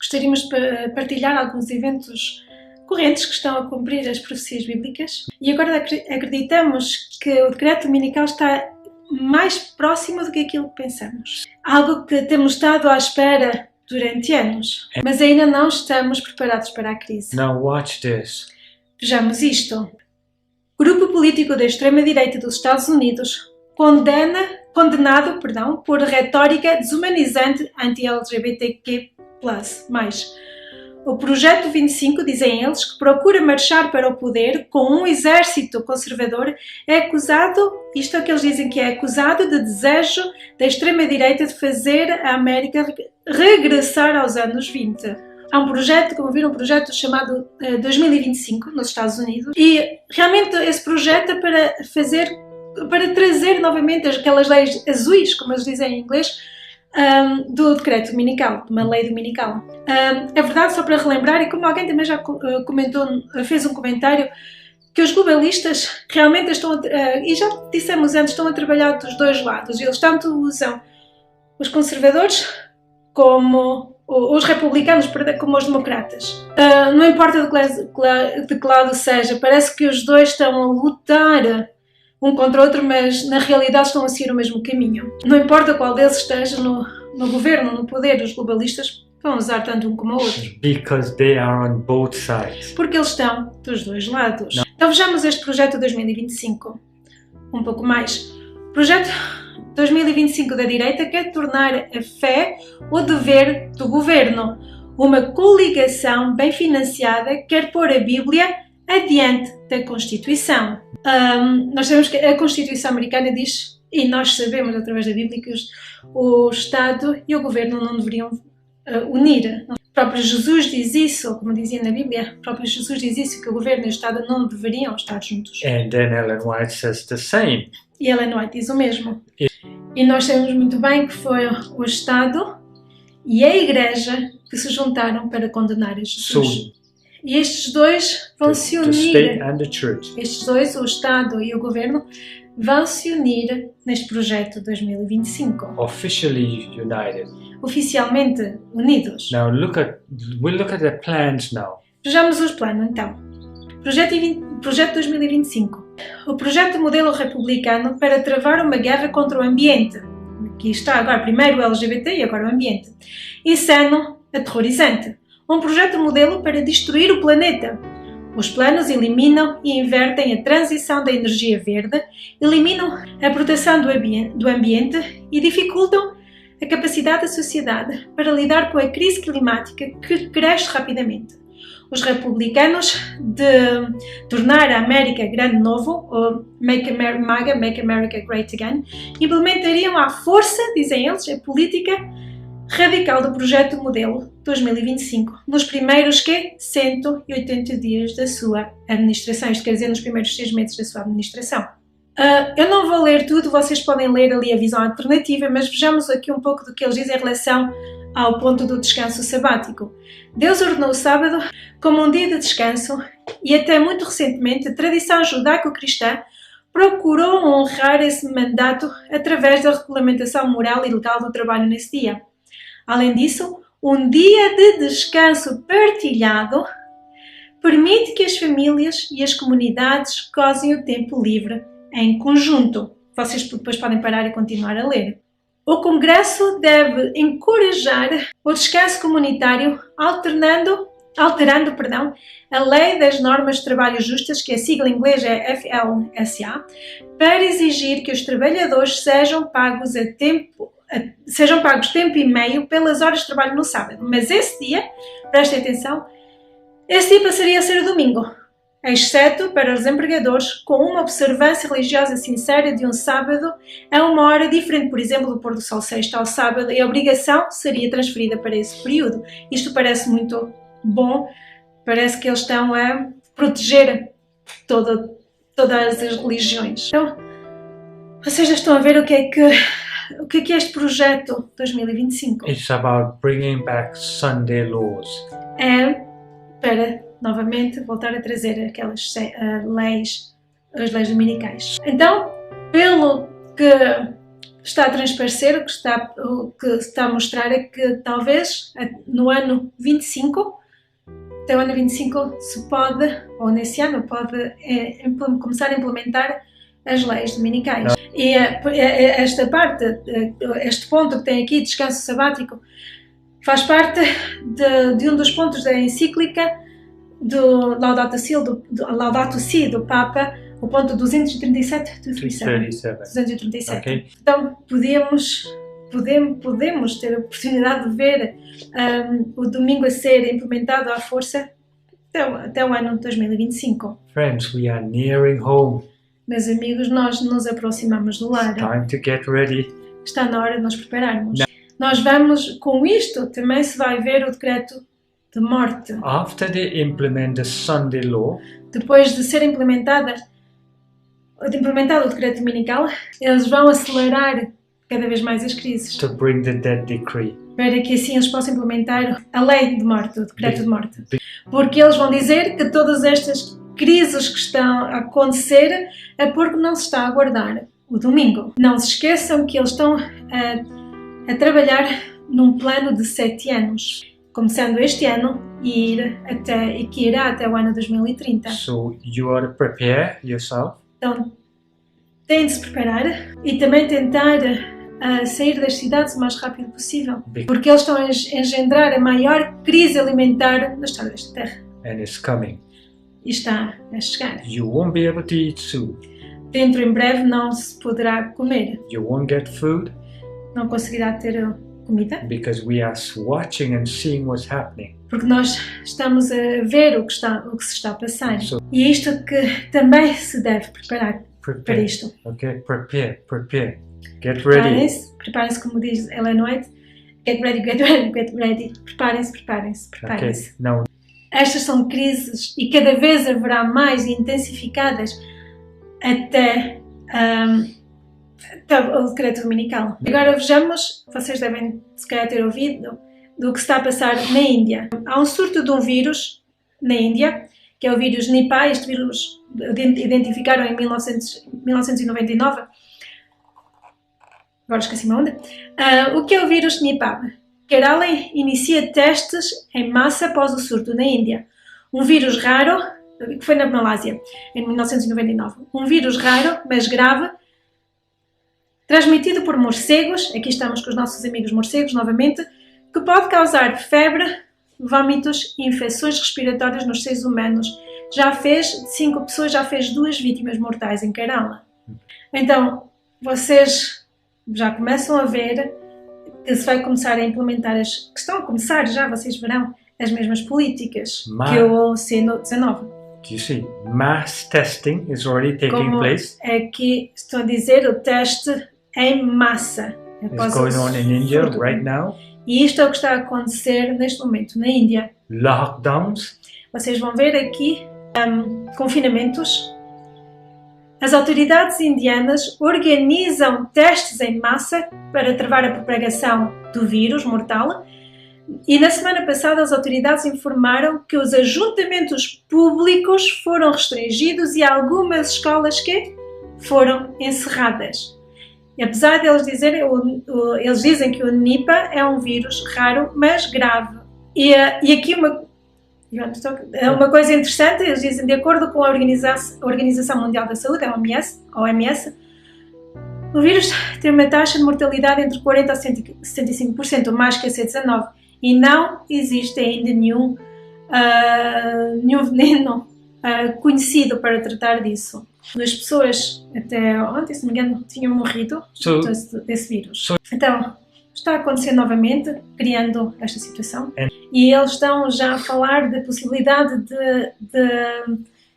gostaríamos de partilhar alguns eventos correntes que estão a cumprir as profecias bíblicas e agora acreditamos que o decreto dominical está mais próximo do que aquilo que pensamos. Algo que temos estado à espera durante anos, mas ainda não estamos preparados para a crise. Now watch this. Vejamos isto. O grupo político da extrema-direita dos Estados Unidos condenado por retórica desumanizante anti-LGBTQ+. O Projeto 25, dizem eles, que procura marchar para o poder com um exército conservador, é acusado, isto é o que eles dizem que é acusado de desejo da extrema-direita de fazer a América regressar aos anos 20. Há um projeto, como viram, um projeto chamado 2025 nos Estados Unidos e realmente esse projeto é para trazer novamente aquelas leis azuis, como eles dizem em inglês, do decreto dominical, de uma lei dominical. É verdade, só para relembrar, e como alguém também já comentou, fez um comentário, que os globalistas realmente estão, e já dissemos antes, estão a trabalhar dos dois lados. Eles tanto usam os conservadores como os republicanos, como os democratas. Não importa de que lado seja, parece que os dois estão a lutar um contra o outro, mas na realidade estão a seguir o mesmo caminho. Não importa qual deles esteja no governo, no poder, os globalistas vão usar tanto um como o outro. Because they are on both sides. Porque eles estão dos dois lados. Não. Então vejamos este projeto 2025 um pouco mais. O projeto 2025 da direita quer tornar a fé o dever do governo. Uma coligação bem financiada quer pôr a Bíblia adiante da Constituição. Nós sabemos que a Constituição americana diz, e nós sabemos através da Bíblia, que o Estado e o Governo não deveriam unir. O próprio Jesus diz isso, como dizia na Bíblia, o próprio Jesus diz isso, que o Governo e o Estado não deveriam estar juntos. And then Ellen White says the same. E Ellen White diz o mesmo. E nós sabemos muito bem que foi o Estado e a Igreja que se juntaram para condenar a Jesus. E estes dois vão se unir, estes dois, o Estado e o Governo, vão se unir neste projeto 2025. Officially united. Oficialmente unidos. Now we'll look at the plans now. Vejamos os planos então. Projeto 2025. O projeto modelo republicano para travar uma guerra contra o ambiente. Aqui está agora primeiro o LGBT e agora o ambiente. Insano, aterrorizante. Um projeto modelo para destruir o planeta. Os planos eliminam e invertem a transição da energia verde, eliminam a proteção do ambiente e dificultam a capacidade da sociedade para lidar com a crise climática que cresce rapidamente. Os republicanos de tornar a América grande novo, ou Make America Great Again, implementariam à força, dizem eles, a política radical do projeto modelo 2025 nos primeiros 180 dias da sua administração, isto quer dizer nos primeiros 6 meses da sua administração. Eu não vou ler tudo, vocês podem ler ali a visão alternativa, mas vejamos aqui um pouco do que eles dizem em relação ao ponto do descanso sabático. Deus ordenou o sábado como um dia de descanso e até muito recentemente a tradição judaico-cristã procurou honrar esse mandato através da regulamentação moral e legal do trabalho nesse dia. Além disso, um dia de descanso partilhado permite que as famílias e as comunidades gozem o tempo livre em conjunto. Vocês depois podem parar e continuar a ler. O Congresso deve encorajar o descanso comunitário alterando a Lei das Normas de Trabalho Justas, que a sigla em inglês é FLSA, para exigir que os trabalhadores sejam pagos tempo e meio pelas horas de trabalho no sábado. Mas esse dia, prestem atenção, esse dia passaria a ser o domingo, exceto para os empregadores com uma observância religiosa sincera de um sábado a uma hora diferente, por exemplo, do pôr do sol sexta ao sábado, e a obrigação seria transferida para esse período. Isto parece muito bom, parece que eles estão a proteger todas as religiões. Então, vocês já estão a ver o que é este projeto 2025? It's about bringing back Sunday laws. É para, novamente, voltar a trazer aquelas leis, as leis dominicais. Então, pelo que está a transparecer, o que está a mostrar é que talvez no ano 25, até o ano 25 se pode, ou nesse ano pode começar a implementar as leis dominicais. E esta parte, este ponto que tem aqui, descanso sabático, faz parte de um dos pontos da encíclica do Laudato Si do Papa, o ponto 237. 237. Okay. Então podemos ter a oportunidade de ver o domingo a ser implementado à força até o ano 2025. Friends, we are nearing home. Meus amigos, nós nos aproximamos do lar. Time to get ready. Está na hora de nos prepararmos. Nós vamos, com isto, também se vai ver o decreto de morte. After they implement the Sunday law, Depois de ser implementado o decreto dominical, eles vão acelerar cada vez mais as crises, to bring the death decree. para que assim eles possam implementar a lei de morte, o decreto de morte. Porque eles vão dizer que todas estas crises que estão a acontecer é porque não se está a guardar o domingo. Não se esqueçam que eles estão a trabalhar num plano de 7 anos, começando este ano e que irá até o ano 2030. So you are to prepare yourself. Então, têm de se preparar e também tentar sair das cidades o mais rápido possível, porque eles estão a engendrar a maior crise alimentar da história desta terra. And it's coming. E está a chegar. You won't be able to eat soon. Dentro em breve não se poderá comer, You won't get food não conseguirá ter comida, because we are watching and seeing what's happening. porque nós estamos a ver o que se está a passar. So- E é isto que também se deve preparar para Prepare. isto. Okay, prepare. Get ready. Preparem-se, como diz Ellen White, get ready, get ready, get ready. Preparem-se. Okay, now Estas são crises e cada vez haverá mais intensificadas até o decreto dominical. Agora vejamos, vocês devem se calhar ter ouvido do que está a passar na Índia. Há um surto de um vírus na Índia, que é o vírus Nipah. Este vírus identificaram em 1999. Agora esqueci-me onde. O que é o vírus Nipah? Kerala inicia testes em massa após o surto na Índia. Um vírus raro, que foi na Malásia, em 1999. Um vírus raro, mas grave, transmitido por morcegos, aqui estamos com os nossos amigos morcegos novamente, que pode causar febre, vômitos e infecções respiratórias nos seres humanos. De 5 pessoas, já fez 2 vítimas mortais em Kerala. Então, vocês já começam a ver que se vai começar a implementar que estão a começar já, vocês verão, as mesmas políticas que o C19. do you see, mass testing is already taking Como place. aqui estou a dizer, o teste em massa. It's going on in India right now. E isto é o que está a acontecer neste momento na Índia. Lockdowns. Vocês vão ver aqui confinamentos. As autoridades indianas organizam testes em massa para travar a propagação do vírus mortal. E na semana passada as autoridades informaram que os ajuntamentos públicos foram restringidos e algumas escolas que foram encerradas. E apesar de eles dizerem, eles dizem que o Nipah é um vírus raro, mas grave. E aqui uma coisa interessante, eles dizem, de acordo com a Organização Mundial da Saúde, a OMS, o vírus tem uma taxa de mortalidade entre 40% a 75%, mais que a C19, e não existe ainda nenhum veneno conhecido para tratar disso. 2 pessoas, até ontem, se não me engano, tinham morrido desse vírus. Então, está a acontecer novamente, criando esta situação. E eles estão já a falar da possibilidade de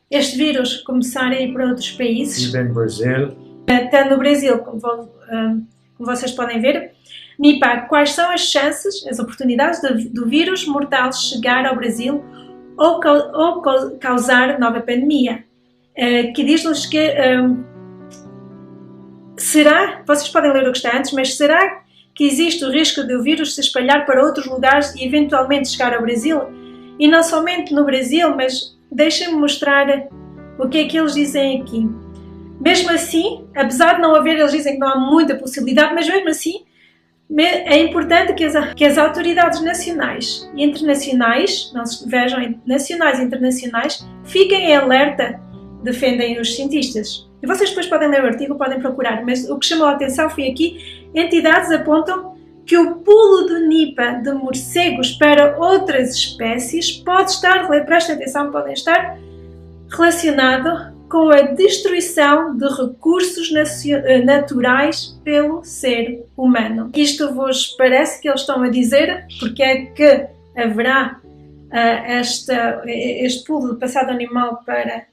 este vírus começar a ir para outros países. Even Brazil. Até no Brasil, como vocês podem ver. Nipah, quais são as chances, as oportunidades do vírus mortal chegar ao Brasil ou causar nova pandemia? Que diz-nos que será, vocês podem ler o que está antes, mas será que existe o risco de o vírus se espalhar para outros lugares e eventualmente chegar ao Brasil? E não somente no Brasil, mas deixem-me mostrar o que é que eles dizem aqui. Mesmo assim, apesar de não haver, eles dizem que não há muita possibilidade, mas mesmo assim é importante que as autoridades nacionais e internacionais, não se vejam, nacionais e internacionais, fiquem em alerta, defendem os cientistas. E vocês depois podem ler o artigo, podem procurar, mas o que chamou a atenção foi aqui, entidades apontam que o pulo do Nipah de morcegos para outras espécies pode estar, prestem atenção, podem estar relacionado com a destruição de recursos naturais pelo ser humano. Isto vos parece que eles estão a dizer porque é que haverá este pulo do passado animal para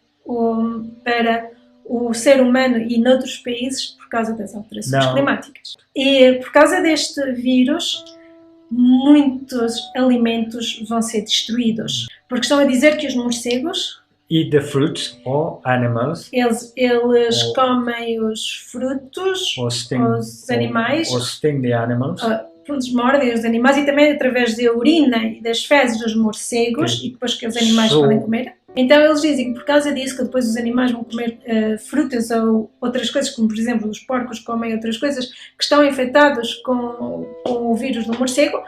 o ser humano e noutros países por causa das alterações climáticas. E por causa deste vírus, muitos alimentos vão ser destruídos. Porque estão a dizer que os morcegos eat the fruits or animals. Eles comem os frutos, os animais, or sting the animals. Mordem os animais e também através da urina e das fezes dos morcegos e depois que os animais podem comer. Então eles dizem que por causa disso, que depois os animais vão comer frutas ou outras coisas, como por exemplo os porcos comem outras coisas que estão infectados com o vírus do morcego,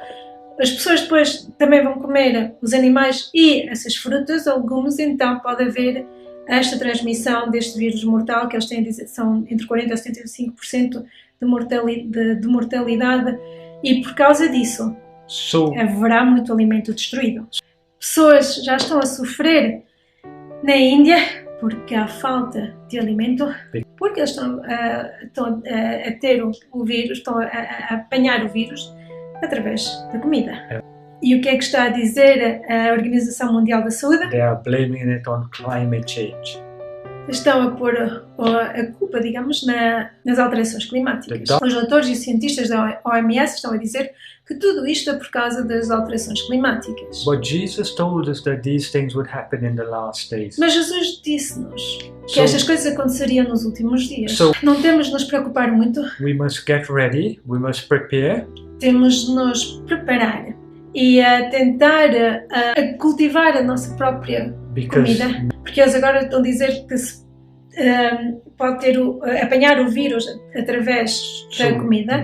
as pessoas depois também vão comer os animais e essas frutas ou legumes, então pode haver esta transmissão deste vírus mortal, que eles têm a dizer são entre 40% e 75% de mortalidade, e por causa disso haverá muito alimento destruído. Pessoas já estão a sofrer na Índia porque há falta de alimento, porque eles estão a ter o vírus, estão a apanhar o vírus através da comida. E o que é que está a dizer a Organização Mundial da Saúde? They are blaming it on climate change. Estão a pôr a culpa, digamos, nas alterações climáticas. Os doutores e cientistas da OMS estão a dizer que tudo isto é por causa das alterações climáticas. But Jesus told us that these things would happen in the last days. Mas Jesus disse-nos que estas coisas aconteceriam nos últimos dias. Não temos de nos preocupar muito. We must get ready, we must prepare. Temos de nos preparar e a tentar cultivar a nossa própria comida, porque eles agora estão a dizer que se pode apanhar o vírus através da comida.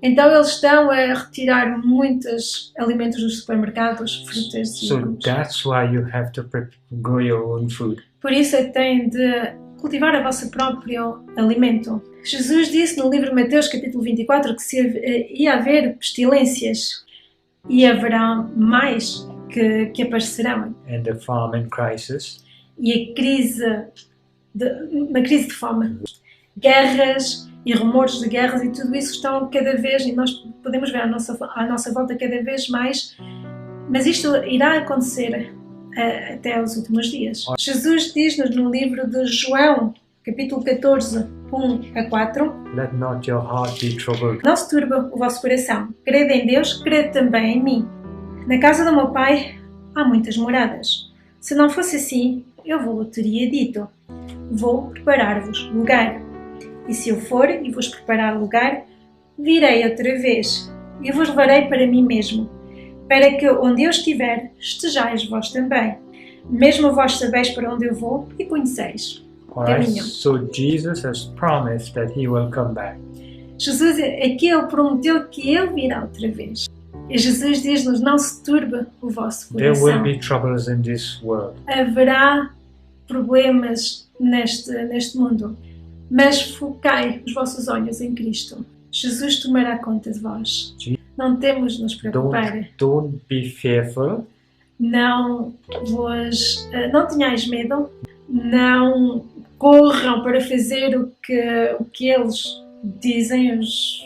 Então eles estão a retirar muitos alimentos dos supermercados, frutas e legumes. That's why you have to grow your own food. Por isso têm de cultivar o vosso próprio alimento. Jesus disse no livro de Mateus, capítulo 24, que ia haver pestilências e haverá mais que aparecerão. And the famine crisis. E uma crise de fome. Guerras e rumores de guerras e tudo isso estão cada vez, e nós podemos ver à nossa volta cada vez mais, mas isto irá acontecer até aos últimos dias. Jesus diz-nos no livro de João, capítulo 14, 1 a 4. Let not your heart be troubled. Não se turbe o vosso coração. Crede em Deus, crede também em mim. Na casa do meu pai há muitas moradas. Se não fosse assim, eu vos teria dito. Vou preparar-vos lugar. E se eu for e vos preparar lugar, virei outra vez e vos levarei para mim mesmo, para que onde eu estiver, estejais vós também. Mesmo vós sabeis para onde eu vou e conheceis. So Jesus has promised that he will come back. Jesus aqui ele prometeu que ele virá outra vez. E Jesus diz-nos: não se turbe o vosso coração. There will be troubles in this world. Haverá problemas neste mundo, mas focai os vossos olhos em Cristo. Jesus tomará conta de vós. Não temos de nos preocupar. Don't be fearful. Não tenhais medo. Não corram para fazer o que eles dizem, os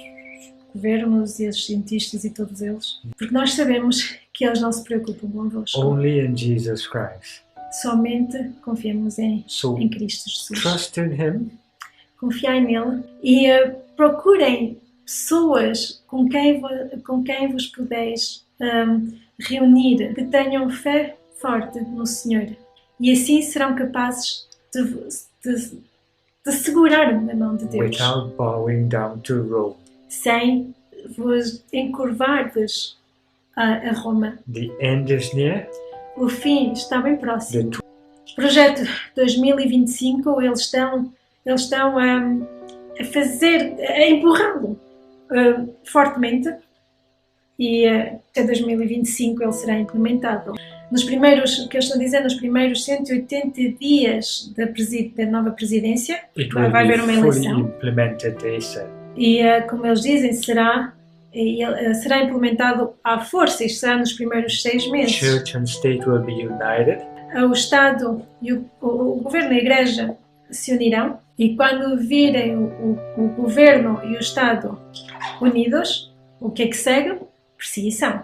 governos e os cientistas e todos eles, porque nós sabemos que eles não se preocupam convosco. Only in Jesus Christ. Somente confiamos em Cristo Jesus. Trust in Him. Confiai nele e procurem pessoas com quem vos podeis reunir, que tenham fé forte no Senhor, e assim serão capazes de segurar na mão de Deus, without bowing down to Rome, sem vos encurvar-vos a Roma. The end is near. O fim está bem próximo. Projeto 2025, eles eles estão a empurrá-lo fortemente, e até 2025 ele será implementado. Nos primeiros 180 dias da nova presidência, vai haver uma eleição. Implemented, they said. E, como eles dizem, será implementado à força. Isto será nos primeiros 6 meses. Church and state will be united. O Estado e o governo e a Igreja se unirão, e quando virem o governo e o Estado unidos, o que é que segue? Perseguição.